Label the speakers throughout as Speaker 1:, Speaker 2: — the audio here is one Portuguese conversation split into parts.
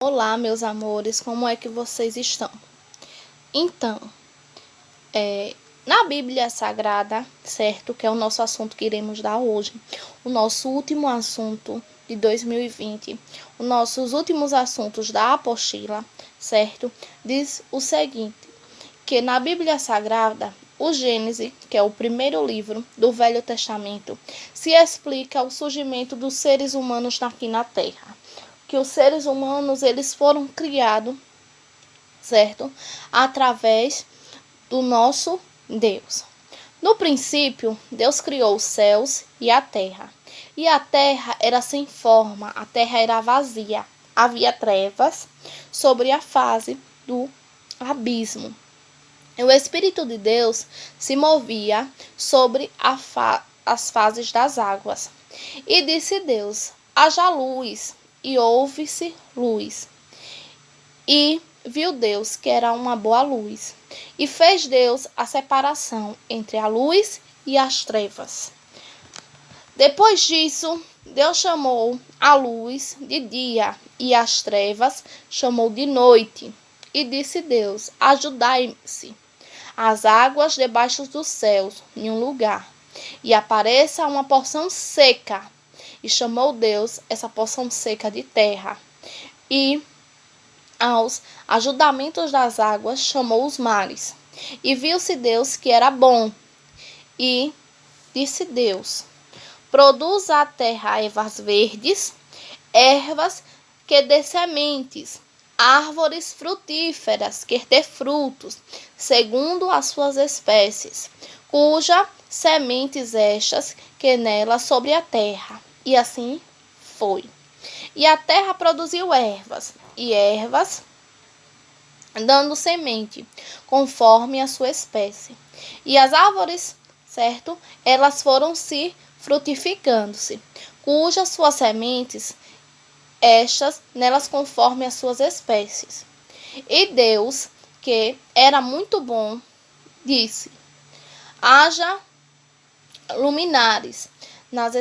Speaker 1: Olá, meus amores, como é que vocês estão? Então, na Bíblia Sagrada, certo? Que é o nosso assunto que iremos dar hoje, o nosso último assunto de 2020, os nossos últimos assuntos da apostila, certo? Diz o seguinte, que na Bíblia Sagrada, o Gênesis, que é o primeiro livro do Velho Testamento, se explica o surgimento dos seres humanos aqui na Terra. Que os seres humanos eles foram criados, certo? Através do nosso Deus. No princípio, Deus criou os céus e a terra. E a terra era sem forma, a terra era vazia. Havia trevas sobre a face do abismo. E o Espírito de Deus se movia sobre as fases das águas. E disse Deus: haja luz, e houve-se luz. E viu Deus que era uma boa luz. E fez Deus a separação entre a luz e as trevas. Depois disso, Deus chamou a luz de dia e as trevas chamou de noite. E disse Deus: ajudai-se as águas debaixo dos céus em um lugar, e apareça uma porção seca. E chamou Deus essa porção seca de terra. E aos ajudamentos das águas chamou os mares. E viu-se Deus que era bom. E disse Deus: produz a terra ervas verdes, ervas que dê sementes, árvores frutíferas que dê frutos, segundo as suas espécies, cuja sementes estas que nela sobre a terra. E assim foi. E a terra produziu ervas, e ervas dando semente, conforme a sua espécie. E as árvores, certo? Elas foram se frutificando-se, cujas suas sementes, estas nelas conforme as suas espécies. E Deus, que era muito bom, disse: haja luminares nas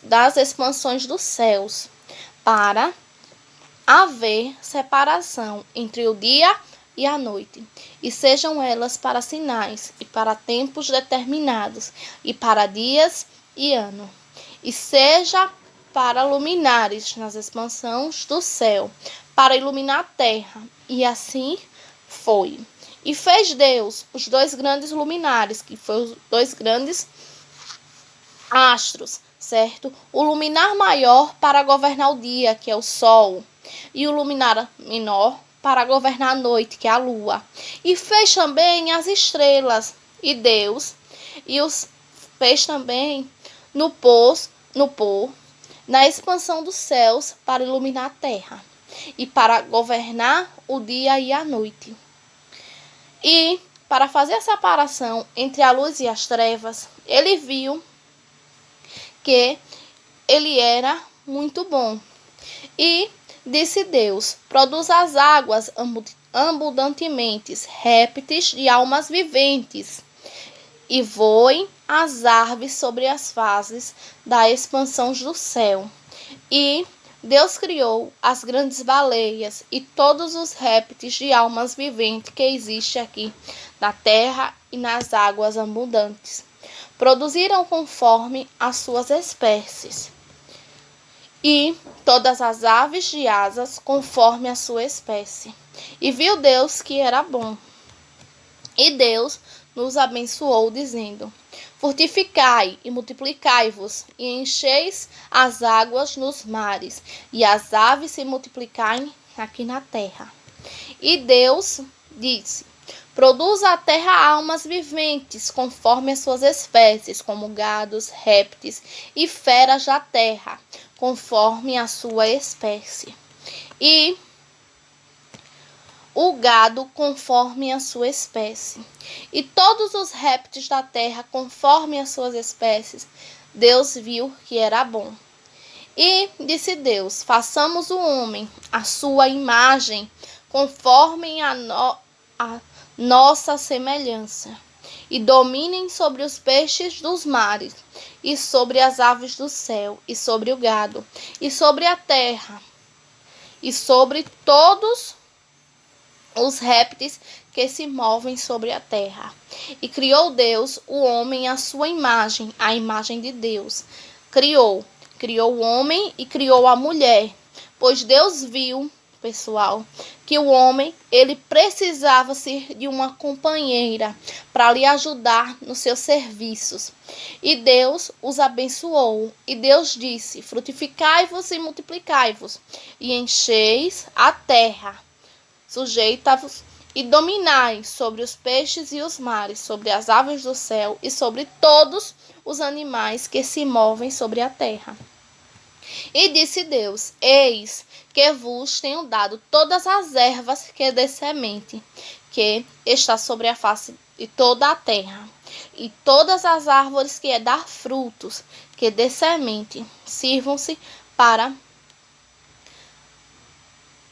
Speaker 1: das expansões dos céus, para haver separação entre o dia e a noite, e sejam elas para sinais, e para tempos determinados, e para dias e ano, e seja para luminares nas expansões do céu, para iluminar a terra. E assim foi. E fez Deus os dois grandes luminares, que foram os dois grandes astros, certo? O luminar maior para governar o dia, que é o sol, e o luminar menor para governar a noite, que é a lua. E fez também as estrelas, e Deus, e os fez também no pôr, na expansão dos céus, para iluminar a terra, e para governar o dia e a noite. E para fazer a separação entre a luz e as trevas, ele viu que ele era muito bom. E disse Deus: produz as águas abundantemente, répteis de almas viventes, e voem as aves sobre as fases da expansão do céu. E Deus criou as grandes baleias e todos os répteis de almas viventes que existem aqui na terra e nas águas abundantes. Produziram conforme as suas espécies. E todas as aves de asas conforme a sua espécie. E viu Deus que era bom. E Deus nos abençoou, dizendo: fortificai e multiplicai-vos, e encheis as águas nos mares, e as aves se multiplicarem aqui na terra. E Deus disse: produz a terra almas viventes, conforme as suas espécies, como gados, répteis e feras da terra, conforme a sua espécie. E o gado conforme a sua espécie, e todos os répteis da terra conforme as suas espécies. Deus viu que era bom. E disse Deus: façamos o homem à sua imagem, conforme a nossa semelhança, e dominem sobre os peixes dos mares, e sobre as aves do céu, e sobre o gado, e sobre a terra, e sobre todos os répteis que se movem sobre a terra. E criou Deus o homem à sua imagem, a imagem de Deus. Criou o homem e criou a mulher, pois Deus viu, pessoal, que o homem ele precisava-se de uma companheira para lhe ajudar nos seus serviços. E Deus os abençoou. E Deus disse: frutificai-vos e multiplicai-vos, e encheis a terra. Sujeita-vos e dominai sobre os peixes e os mares, sobre as aves do céu e sobre todos os animais que se movem sobre a terra. E disse Deus: eis que vos tenho dado todas as ervas que dê semente, que está sobre a face de toda a terra, e todas as árvores que dá frutos, que dê semente, sirvam-se para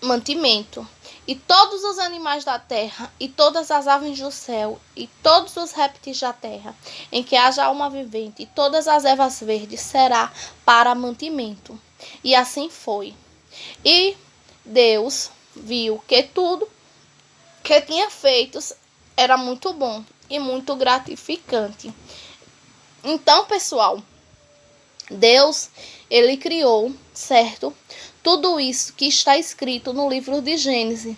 Speaker 1: mantimento. E todos os animais da terra, e todas as aves do céu, e todos os répteis da terra, em que haja alma vivente, e todas as ervas verdes, será para mantimento. E assim foi. E Deus viu que tudo que tinha feito era muito bom e muito gratificante. Então, pessoal, Deus, ele criou, certo? Tudo isso que está escrito no livro de Gênesis.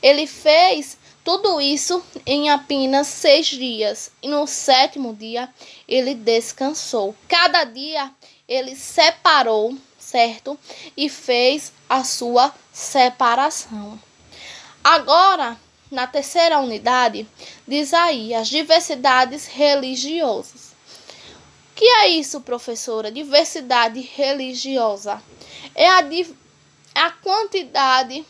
Speaker 1: Ele fez tudo isso em apenas 6 dias. E no 7º dia, ele descansou. Cada dia, ele separou, certo? E fez a sua separação. Agora, na terceira unidade, diz aí as diversidades religiosas. O que é isso, professora? Diversidade religiosa. É a quantidade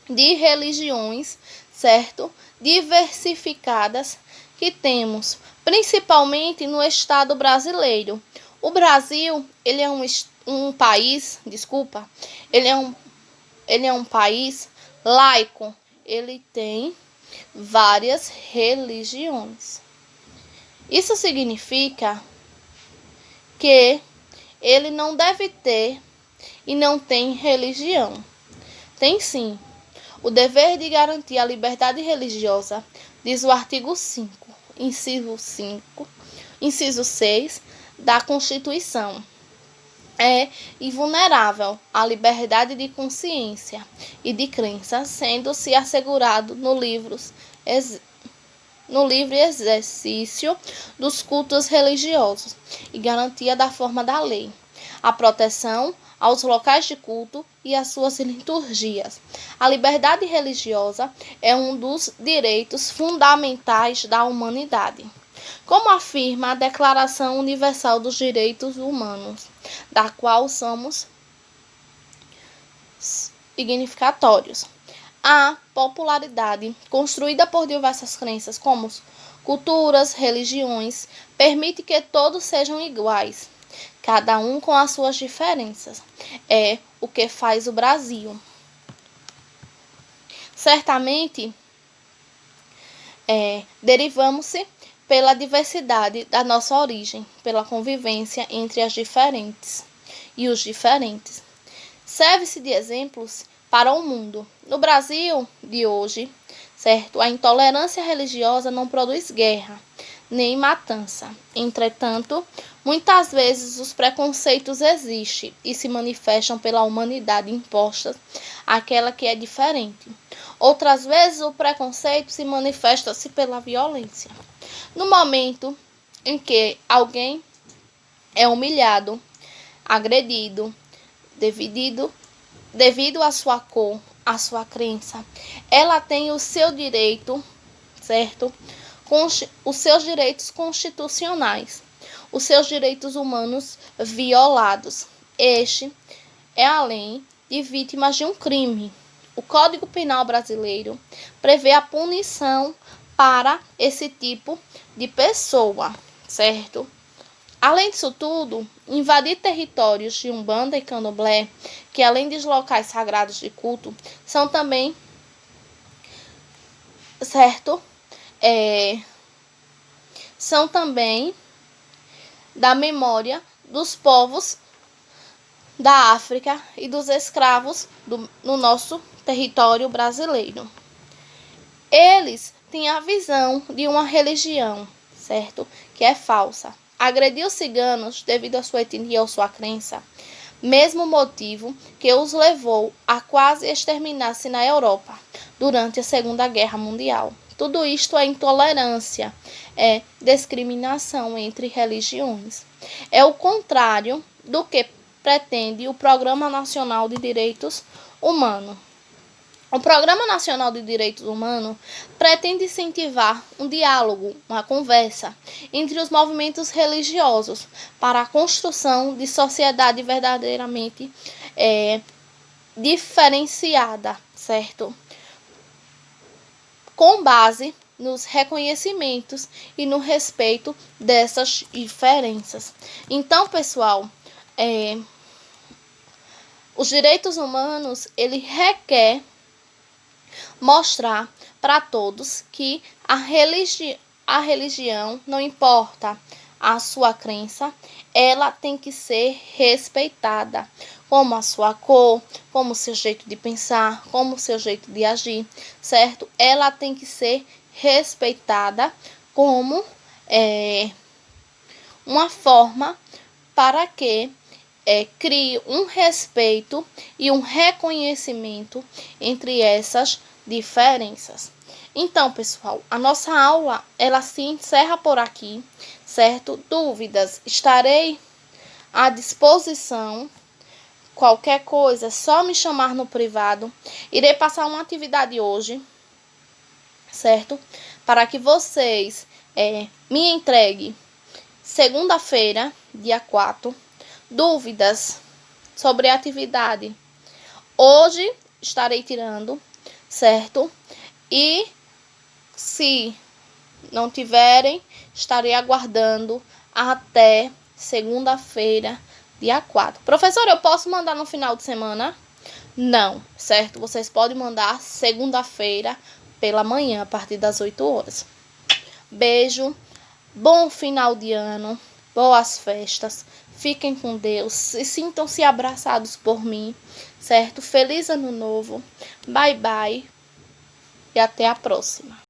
Speaker 1: de religiões, certo? Diversificadas que temos, principalmente no estado brasileiro. O Brasil, ele é um país, ele é um país laico. Ele tem várias religiões. Isso significa que ele não deve ter e não tem religião. Tem sim. O dever de garantir a liberdade religiosa, diz o artigo 5, inciso 6 da Constituição. É invulnerável a liberdade de consciência e de crença, sendo-se assegurado no livre exercício dos cultos religiosos e garantia da forma da lei, a proteção aos locais de culto e às suas liturgias. A liberdade religiosa é um dos direitos fundamentais da humanidade, como afirma a Declaração Universal dos Direitos Humanos, da qual somos significatórios. A popularidade, construída por diversas crenças como culturas, religiões, permite que todos sejam iguais, cada um com as suas diferenças. É o que faz o Brasil. Certamente, derivamos-se pela diversidade da nossa origem, pela convivência entre as diferentes e os diferentes. Serve-se de exemplos para o mundo. No Brasil de hoje, certo? A intolerância religiosa não produz guerra, nem matança. Entretanto, muitas vezes os preconceitos existem e se manifestam pela humanidade imposta àquela que é diferente. Outras vezes o preconceito se manifesta-se pela violência. No momento em que alguém é humilhado, agredido, devido à sua cor, à sua crença, ela tem o seu direito, certo? Os seus direitos constitucionais, os seus direitos humanos violados. Este é a lei de vítimas de um crime. O Código Penal brasileiro prevê a punição para esse tipo de pessoa, certo? Além disso tudo, invadir territórios de Umbanda e Candomblé, que além dos locais sagrados de culto, são também, certo? São também da memória dos povos da África e dos escravos no nosso território brasileiro. Eles têm a visão de uma religião, certo? Que é falsa. Agredir os ciganos devido à sua etnia ou sua crença, mesmo motivo que os levou a quase exterminar-se na Europa durante a Segunda Guerra Mundial. Tudo isto é intolerância, é discriminação entre religiões. É o contrário do que pretende o Programa Nacional de Direitos Humanos. O Programa Nacional de Direitos Humanos pretende incentivar um diálogo, uma conversa entre os movimentos religiosos para a construção de sociedade verdadeiramente diferenciada, certo? Com base nos reconhecimentos e no respeito dessas diferenças. Então, pessoal, os direitos humanos, ele requer mostrar para todos que a religião, não importa a sua crença, ela tem que ser respeitada, como a sua cor, como o seu jeito de pensar, como o seu jeito de agir, certo? Ela tem que ser respeitada como uma forma para que crie um respeito e um reconhecimento entre essas diferenças. Então, pessoal, a nossa aula, ela se encerra por aqui, certo? Dúvidas, estarei à disposição. Qualquer coisa, é só me chamar no privado. Irei passar uma atividade hoje, certo? Para que vocês me entreguem segunda-feira, dia 4, dúvidas sobre a atividade. Hoje estarei tirando, certo? E se não tiverem, estarei aguardando até segunda-feira, dia 4. Professora, eu posso mandar no final de semana? Não, certo? Vocês podem mandar segunda-feira pela manhã, a partir das 8 horas. Beijo, bom final de ano, boas festas, fiquem com Deus e sintam-se abraçados por mim, certo? Feliz ano novo, bye bye e até a próxima.